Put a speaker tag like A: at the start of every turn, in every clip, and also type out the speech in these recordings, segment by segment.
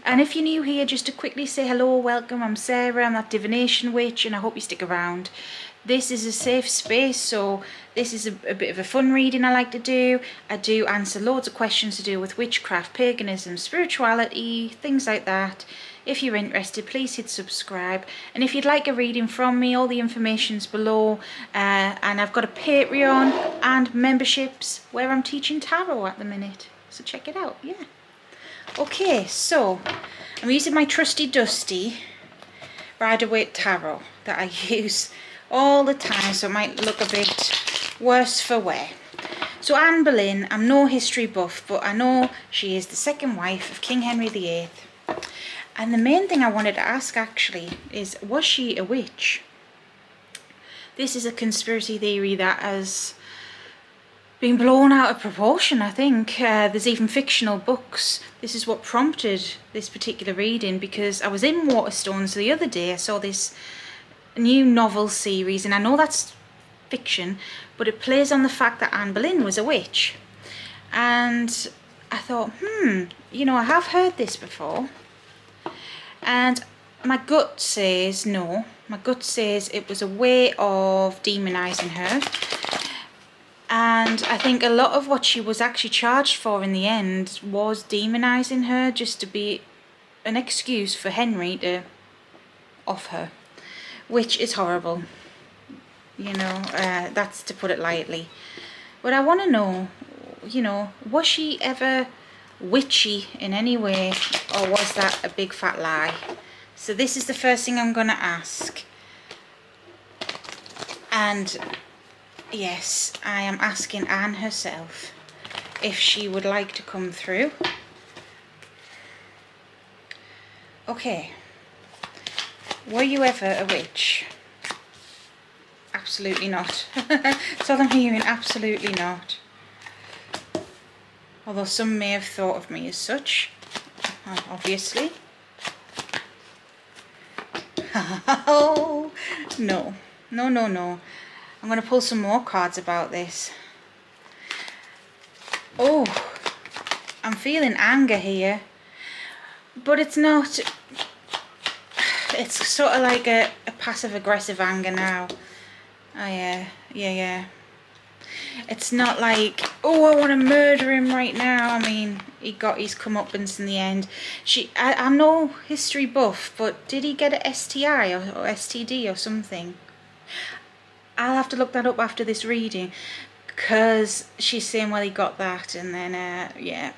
A: And if you're new here, just to quickly say hello, welcome, I'm Sarah, I'm that divination witch, and I hope you stick around. This is a safe space, so this is a bit of a fun reading I like to do. I do answer loads of questions to do with witchcraft, paganism, spirituality, things like that. If you're interested, please hit subscribe. And if you'd like a reading from me, all the information's below. And I've got a Patreon and memberships where I'm teaching tarot at the minute. So check it out, yeah. Okay, so I'm using my trusty dusty Rider-Waite tarot that I use all the time, so it might look a bit worse for wear. So Anne Boleyn, I'm no history buff, but I know she is the second wife of King Henry VIII. And the main thing I wanted to ask actually is, was she a witch? This is a conspiracy theory that has been blown out of proportion, I think. There's even fictional books. This is what prompted this particular reading, because I was in Waterstones the other day. I saw this new novel series, and I know that's fiction, but it plays on the fact that Anne Boleyn was a witch. And I thought, you know, I have heard this before. And my gut says no. My gut says it was a way of demonising her. And I think a lot of what she was actually charged for in the end was demonising her, just to be an excuse for Henry to off her, which is horrible. You know, that's to put it lightly. But I want to know, you know, was she ever witchy in any way, or was that a big fat lie? So this is the first thing I'm going to ask. And yes, I am asking Anne herself if she would like to come through. Okay. Were you ever a witch? Absolutely not. That's all I'm hearing, absolutely not. Although some may have thought of me as such, obviously. Oh, no. No, no, no. I'm going to pull some more cards about this. Oh, I'm feeling anger here. But it's not. It's sort of like a passive-aggressive anger now. Oh, yeah. It's not like, oh, I want to murder him right now. I mean, he got his comeuppance in the end. I'm no history buff, but did he get a STI or STD or something? I'll have to look that up after this reading, because she's saying, well, he got that, and then, yeah.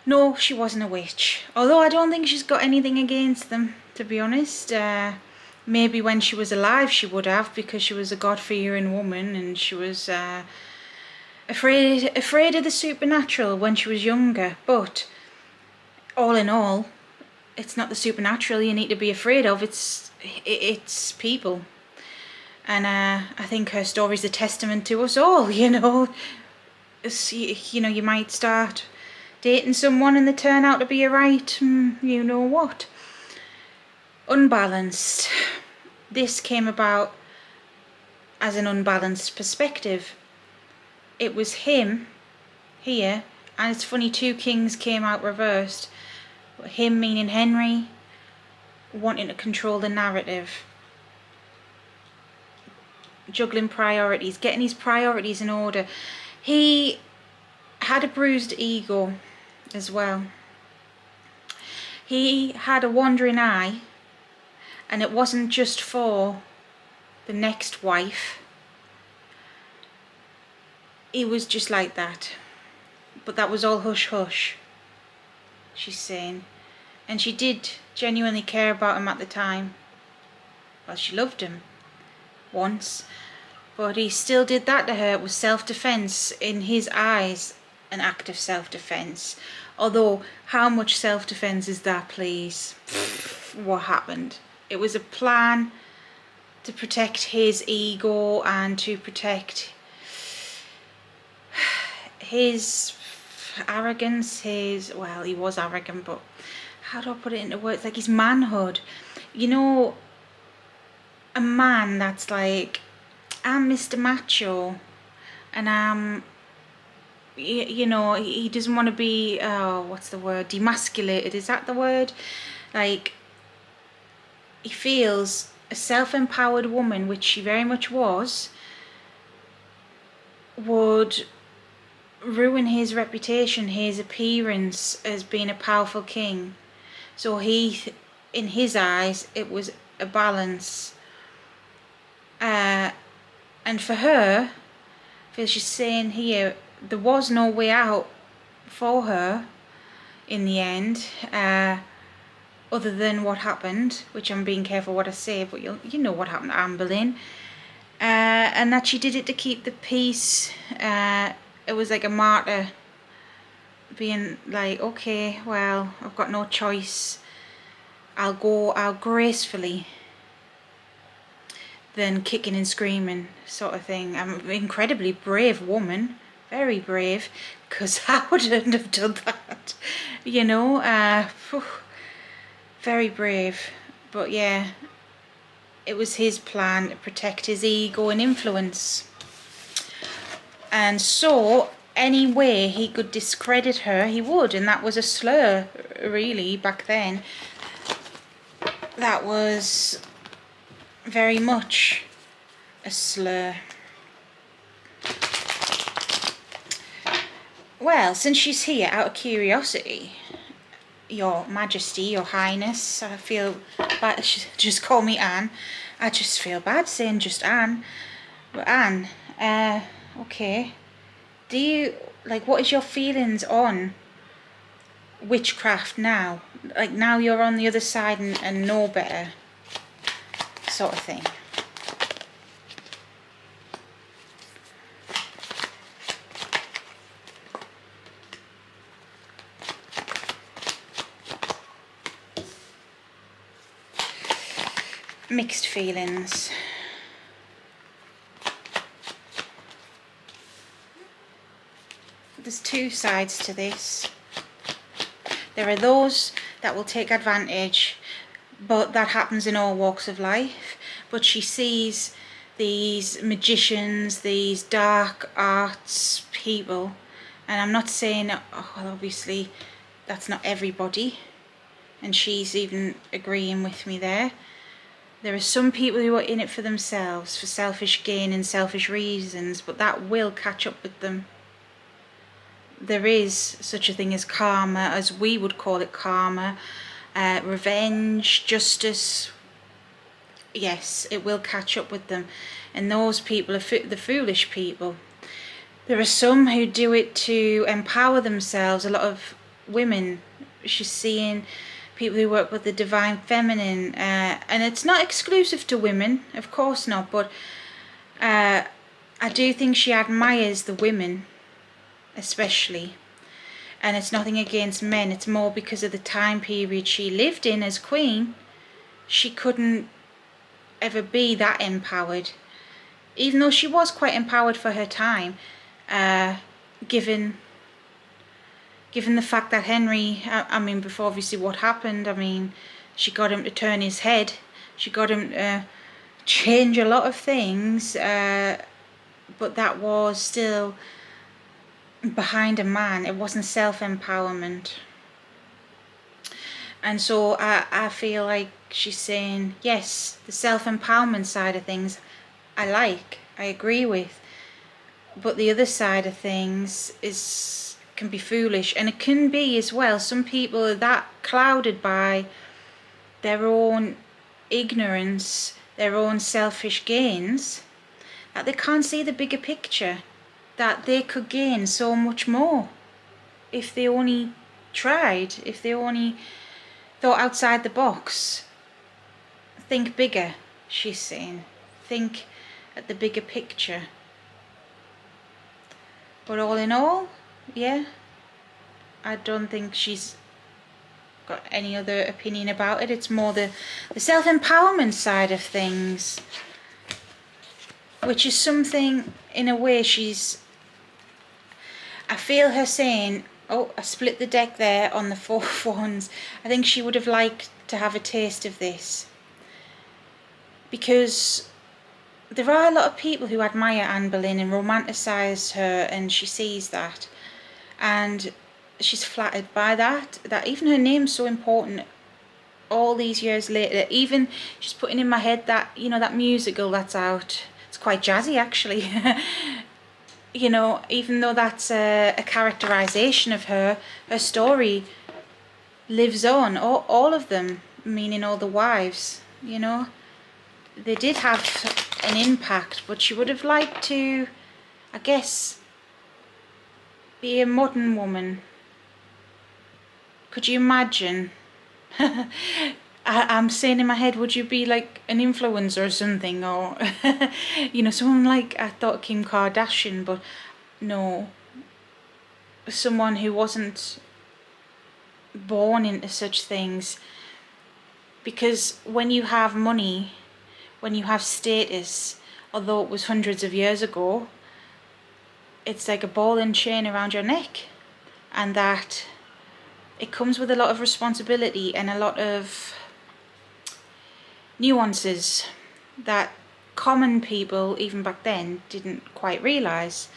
A: No, she wasn't a witch. Although I don't think she's got anything against them, to be honest. Maybe when she was alive she would have, because she was a God-fearing woman, and she was afraid of the supernatural when she was younger. But all in all, it's not the supernatural you need to be afraid of, it's people. And I think her story's a testament to us all, you know. You know, you might start dating someone and they turn out to be a right, you know what. Unbalanced. This came about as an unbalanced perspective. It was him here, and it's funny, two kings came out reversed. Him meaning Henry, wanting to control the narrative. Juggling priorities, getting his priorities in order. He had a bruised ego as well. He had a wandering eye, and it wasn't just for the next wife. He was just like that. But that was all hush hush, she's saying. And she did genuinely care about him at the time. Well, she loved him once, but he still did that to her. It was self-defense, in his eyes, an act of self-defense. Although, how much self-defense is that, please? What happened? It was a plan to protect his ego and to protect his arrogance, well, he was arrogant, but how do I put it into words? Like his manhood. You know, a man that's like, I'm Mr. Macho, and I'm, you know, he doesn't want to be, what's the word, demasculated, is that the word? Like, he feels a self-empowered woman, which she very much was, would ruin his reputation, his appearance as being a powerful king. So he, in his eyes, it was a balance. And for her, I feel she's saying here, there was no way out for her in the end, other than what happened, which I'm being careful what I say, but you know what happened to Anne Boleyn. And that she did it to keep the peace. It was like a martyr, being like, okay, well, I've got no choice. I'll go out gracefully than kicking and screaming, sort of thing. I'm an incredibly brave woman, very brave, because I wouldn't have done that, you know. Very brave. But yeah, it was his plan to protect his ego and influence. And so, any way he could discredit her, he would. And that was a slur, really, back then. That was very much a slur. Well, since she's here, out of curiosity, Your Majesty, Your Highness, I feel bad, just call me Anne. I just feel bad saying just Anne. But Anne, okay, do you, like, what is your feelings on witchcraft now? Like, now you're on the other side and know better, sort of thing. Mixed feelings. There's two sides to this. There are those that will take advantage, but that happens in all walks of life. But she sees these magicians, these dark arts people, and I'm not saying, oh, well, obviously that's not everybody, and she's even agreeing with me there. There are some people who are in it for themselves, for selfish gain and selfish reasons, but that will catch up with them. There is such a thing as karma, as we would call it, karma, revenge, justice. Yes, it will catch up with them. And those people are the foolish people. There are some who do it to empower themselves. A lot of women, she's seeing people who work with the divine feminine, and it's not exclusive to women, of course not, but I do think she admires the women especially, and it's nothing against men, it's more because of the time period she lived in as queen. She couldn't ever be that empowered, even though she was quite empowered for her time, given the fact that Henry, I mean, before obviously what happened, I mean, she got him to turn his head, she got him to change a lot of things, but that was still behind a man. It wasn't self-empowerment. And so I feel like she's saying, yes, the self-empowerment side of things I agree with, but the other side of things can be foolish, and it can be as well. Some people are that clouded by their own ignorance, their own selfish gains, that they can't see the bigger picture, that they could gain so much more if they only tried, if they only thought outside the box. Think bigger, she's saying. Think at the bigger picture. But all in all, yeah, I don't think she's got any other opinion about it. It's more the self-empowerment side of things, which is something, in a way, I feel her saying, oh, I split the deck there on the 4 of Wands. I think she would have liked to have a taste of this, because there are a lot of people who admire Anne Boleyn and romanticise her, and she sees that. and she's flattered by that even her name's so important all these years later. Even she's putting in my head that, you know, that musical that's out, it's quite jazzy actually. You know, even though that's a characterization of her, her story lives on. All of them, meaning all the wives, you know, they did have an impact, but she would have liked to, I guess, be a modern woman. Could you imagine? I'm saying in my head, would you be like an influencer or something, or you know, someone like, I thought Kim Kardashian, but no, someone who wasn't born into such things. Because when you have money, when you have status, although it was hundreds of years ago, it's like a ball and chain around your neck, and that it comes with a lot of responsibility and a lot of nuances that common people, even back then, didn't quite realise.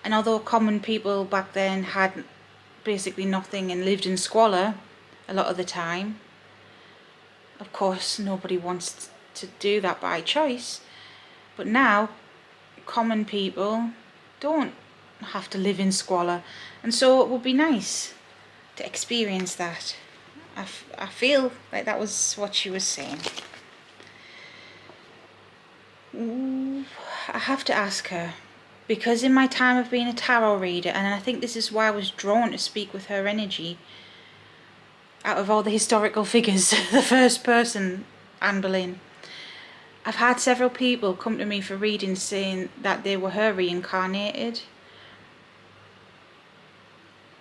A: And although common people back then had basically nothing and lived in squalor a lot of the time, of course nobody wants to do that by choice, but now common people don't have to live in squalor, and so it would be nice to experience that. I feel like that was what she was saying. Ooh, I have to ask her, because in my time of being a tarot reader, and I think this is why I was drawn to speak with her energy, out of all the historical figures, the first person, Anne Boleyn, I've had several people come to me for readings saying that they were her reincarnated.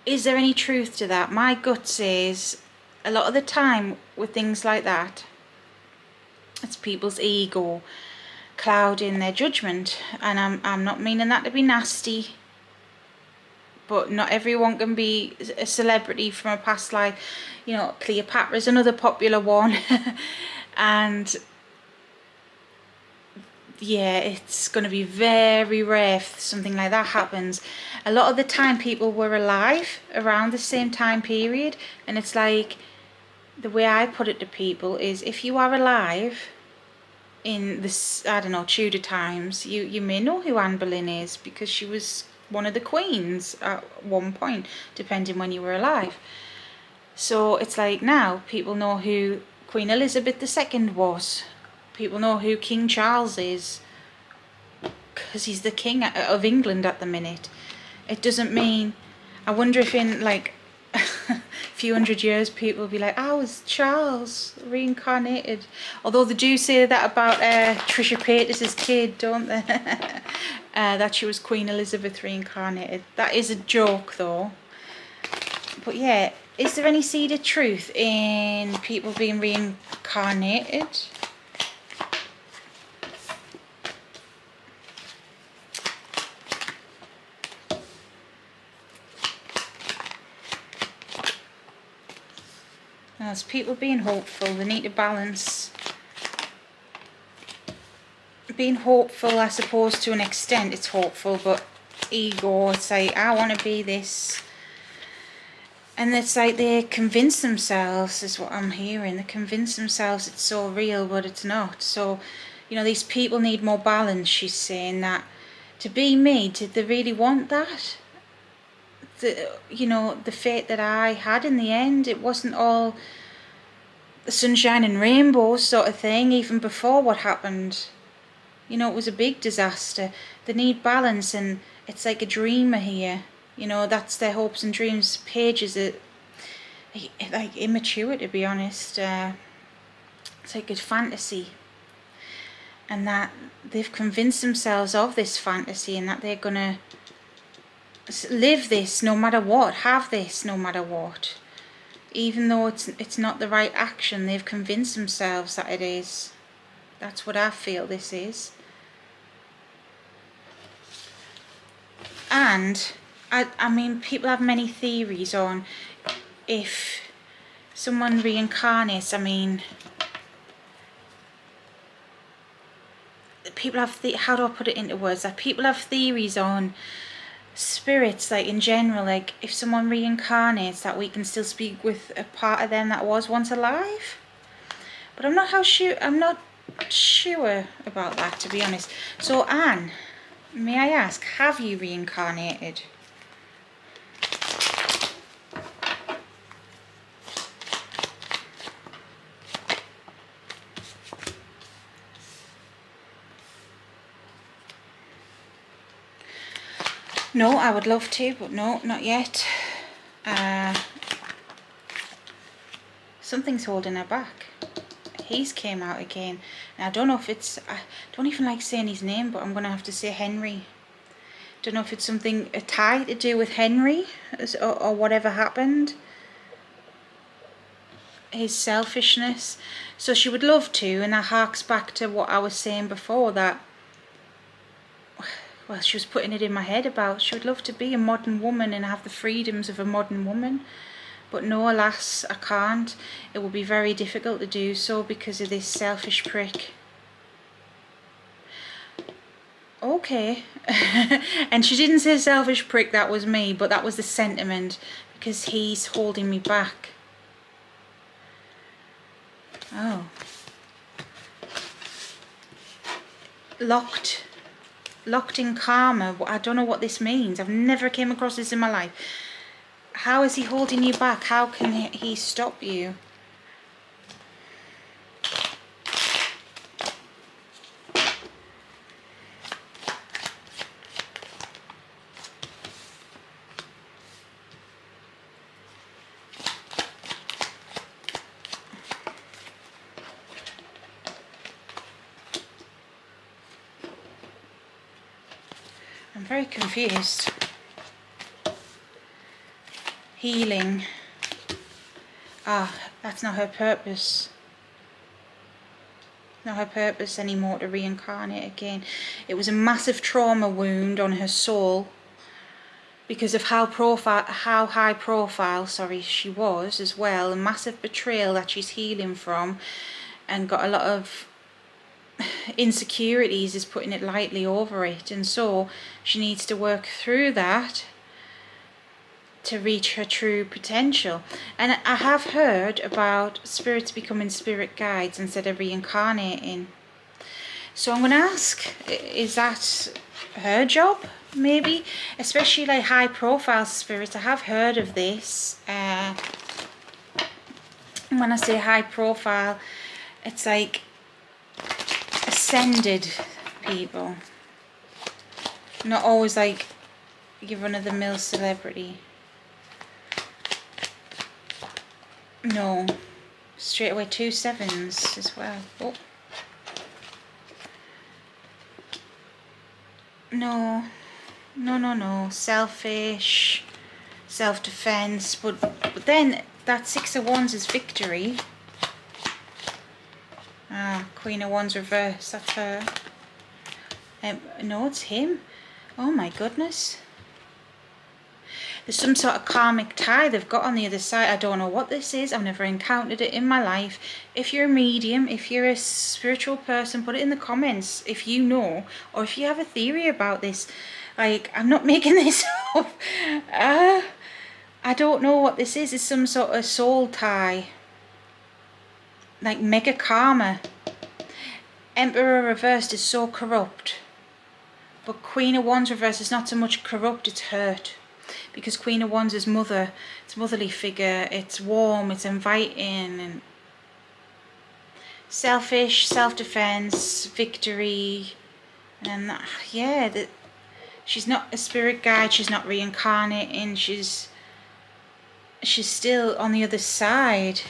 A: Is there any truth to that? My gut says a lot of the time with things like that, it's people's ego clouding their judgment, and I'm not meaning that to be nasty, but not everyone can be a celebrity from a past life. You know, Cleopatra's another popular one. And yeah, it's going to be very rare if something like that happens. A lot of the time people were alive around the same time period, and it's like, the way I put it to people is, if you are alive in this, I don't know, Tudor times, you may know who Anne Boleyn is, because she was one of the queens at one point, depending when you were alive. So it's like, now people know who Queen Elizabeth II was. People know who King Charles is, because he's the king of England at the minute. It doesn't mean, I wonder if in like a few hundred years people will be like, oh, it's Charles reincarnated. Although they do say that about Trisha Paytas's kid, don't they? That she was Queen Elizabeth reincarnated. That is a joke though. But yeah, is there any seed of truth in people being reincarnated? As people being hopeful, they need to balance being hopeful. I suppose to an extent it's hopeful, but ego, it's like, I want to be this, and it's like they convince themselves, is what I'm hearing, they convince themselves it's so real, but it's not. So, you know, these people need more balance. She's saying that to be me, did they really want that? You know, the fate that I had in the end, it wasn't all the sunshine and rainbows sort of thing, even before what happened. You know, it was a big disaster. They need balance, and it's like a dreamer here. You know, that's their hopes and dreams. Pages are like immature, to be honest. It's like a fantasy, and that they've convinced themselves of this fantasy, and that they're gonna live this no matter what, have this no matter what, even though it's not the right action. They've convinced themselves that it is. That's what I feel this is. And I mean, people have many theories on if someone reincarnates. I mean, people have how do I put it into words? That people have theories on spirits, like in general, like if someone reincarnates, that we can still speak with a part of them that was once alive. But I'm not sure about that, to be honest. So Anne, may I ask, have you reincarnated? No, I would love to, but no, not yet. Something's holding her back. He's came out again. And I don't know if it's, I don't even like saying his name, but I'm going to have to say Henry. Don't know if it's something, a tie to do with Henry, or whatever happened. His selfishness. So she would love to, and that harks back to what I was saying before, that, well, she was putting it in my head about, she would love to be a modern woman and have the freedoms of a modern woman. But no, alas, I can't. It will be very difficult to do so because of this selfish prick. Okay. And she didn't say selfish prick, that was me, but that was the sentiment, because he's holding me back. Oh. Locked in karma. I don't know what this means. I've never came across this in my life. How is he holding you back? How can he stop you? I'm very confused. Healing. Ah, that's not her purpose. Not her purpose anymore to reincarnate again. It was a massive trauma wound on her soul because of how high profile she was as well. A massive betrayal that she's healing from, and got a lot of insecurities, is putting it lightly, over it, and so she needs to work through that to reach her true potential. And I have heard about spirits becoming spirit guides instead of reincarnating. So I'm going to ask, is that her job? Maybe, especially like high profile spirits. I have heard of this. And when I say high profile, it's like ascended people, not always like your run-of-the-mill celebrity. No, straight away 2 7s as well. Oh. No, selfish, self-defense, but then that 6 of Wands is victory. Ah, Queen of Wands reverse, that's her. No, it's him. Oh my goodness. There's some sort of karmic tie they've got on the other side. I don't know what this is. I've never encountered it in my life. If you're a medium, if you're a spiritual person, put it in the comments if you know, or if you have a theory about this. Like, I'm not making this up. I don't know what this is. It's some sort of soul tie. Like mega karma. Emperor reversed is so corrupt. But Queen of Wands reversed is not so much corrupt, it's hurt. Because Queen of Wands is mother, it's motherly figure, it's warm, it's inviting, and selfish, self-defense, victory, and yeah, she's not a spirit guide, she's not reincarnating, she's still on the other side.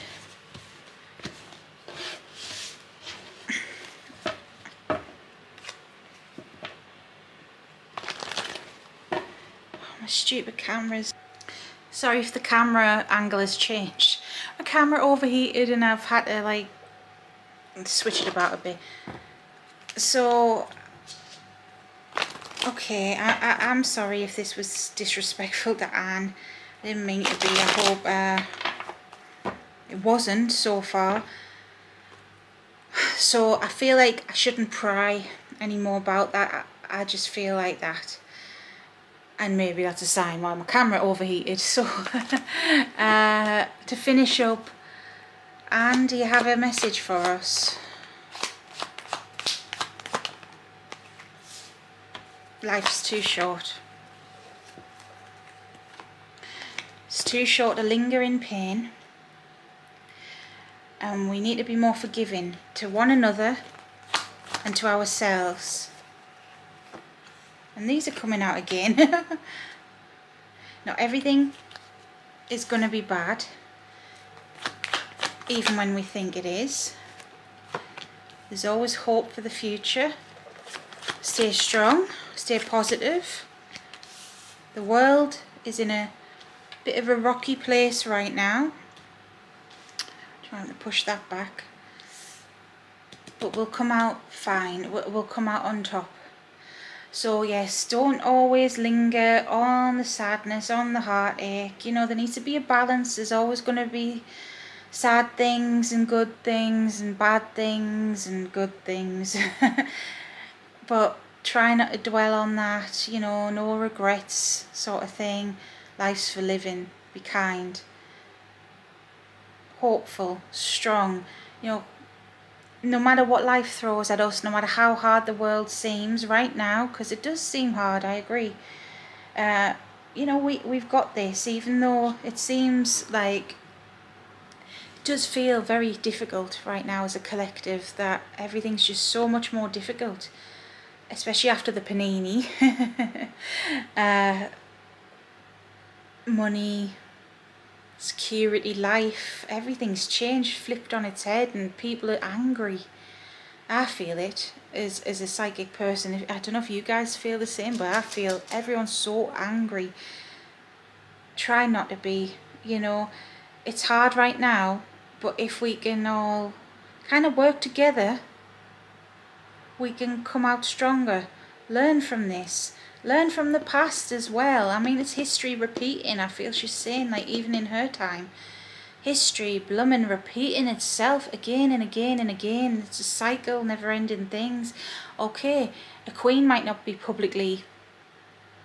A: Stupid cameras. Sorry if the camera angle has changed. My camera overheated and I've had to like switch it about a bit. So okay, I'm sorry if this was disrespectful to Anne. I didn't mean to be. I hope it wasn't so far. So I feel like I shouldn't pry anymore about that. I just feel like that. and maybe that's a sign why my camera overheated. So to finish up, Anne, do you have a message for us? Life's too short. It's too short to linger in pain, and we need to be more forgiving to one another and to ourselves. And these are coming out again. Not everything is going to be bad, even when we think it is. There's always hope for the future. Stay strong, stay positive. The world is in a bit of a rocky place right now. Trying to push that back. But we'll come out fine, we'll come out on top. So yes, don't always linger on the sadness, on the heartache. You know, there needs to be a balance. There's always going to be sad things and good things and bad things and good things. But try not to dwell on that, you know, no regrets sort of thing. Life's for living. Be kind, hopeful, strong. You know, no matter what life throws at us, no matter how hard the world seems right now, because it does seem hard, I agree. You know, we've got this, even though it seems like it does feel very difficult right now as a collective, that everything's just so much more difficult, especially after the panini. Money, security, life, everything's changed, flipped on its head, and people are angry. I feel it as a psychic person. I don't know if you guys feel the same, but I feel everyone's so angry. Try not to be, you know. It's hard right now, but if we can all kind of work together, we can come out stronger. Learn from this. Learn from the past as well. I mean, it's history repeating. I feel she's saying, like, even in her time, history bloomin' repeating itself again and again and again. It's a cycle, never-ending things. Okay, a queen might not be publicly,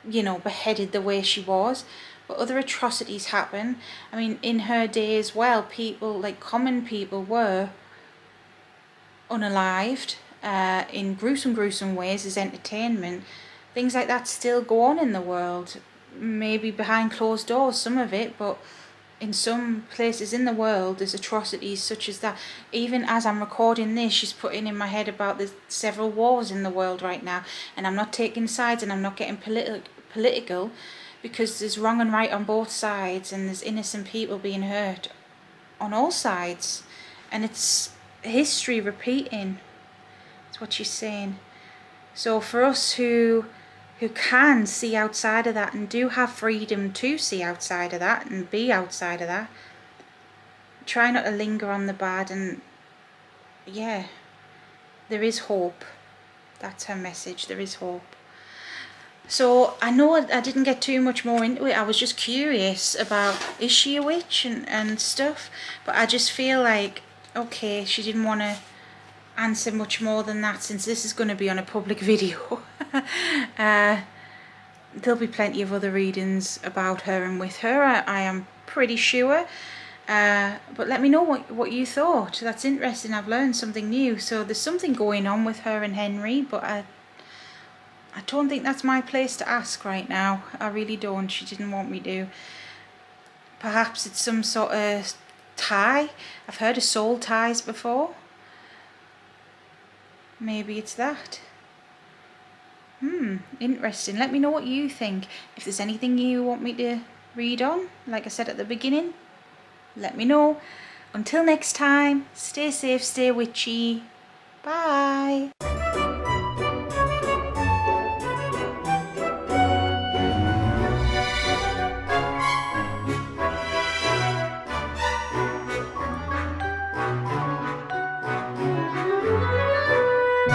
A: you know, beheaded the way she was, but other atrocities happen. I mean, in her day as well, people, like common people, were unalived in gruesome ways as entertainment. Things like that still go on in the world, maybe behind closed doors, some of it, but in some places in the world there's atrocities such as that. Even as I'm recording this, she's putting in my head about the several wars in the world right now, and I'm not taking sides and I'm not getting political, because there's wrong and right on both sides, and there's innocent people being hurt on all sides, and it's history repeating. That's what she's saying. So for us who can see outside of that and do have freedom to see outside of that and be outside of that, try not to linger on the bad. And yeah, there is hope. That's her message. There is hope. So I know I didn't get too much more into it. I was just curious about, is she a witch and stuff, but I just feel like, okay, she didn't want to answer much more than that, since this is going to be on a public video. There'll be plenty of other readings about her and with her, I am pretty sure. But let me know what you thought. That's interesting. I've learned something new. So there's something going on with her and Henry, but I don't think that's my place to ask right now. I really don't. She didn't want me to. Perhaps it's some sort of tie. I've heard of soul ties before. Maybe it's that. Interesting. Let me know what you think. If there's anything you want me to read on, like I said at the beginning, let me know. Until next time, stay safe, stay witchy. Bye.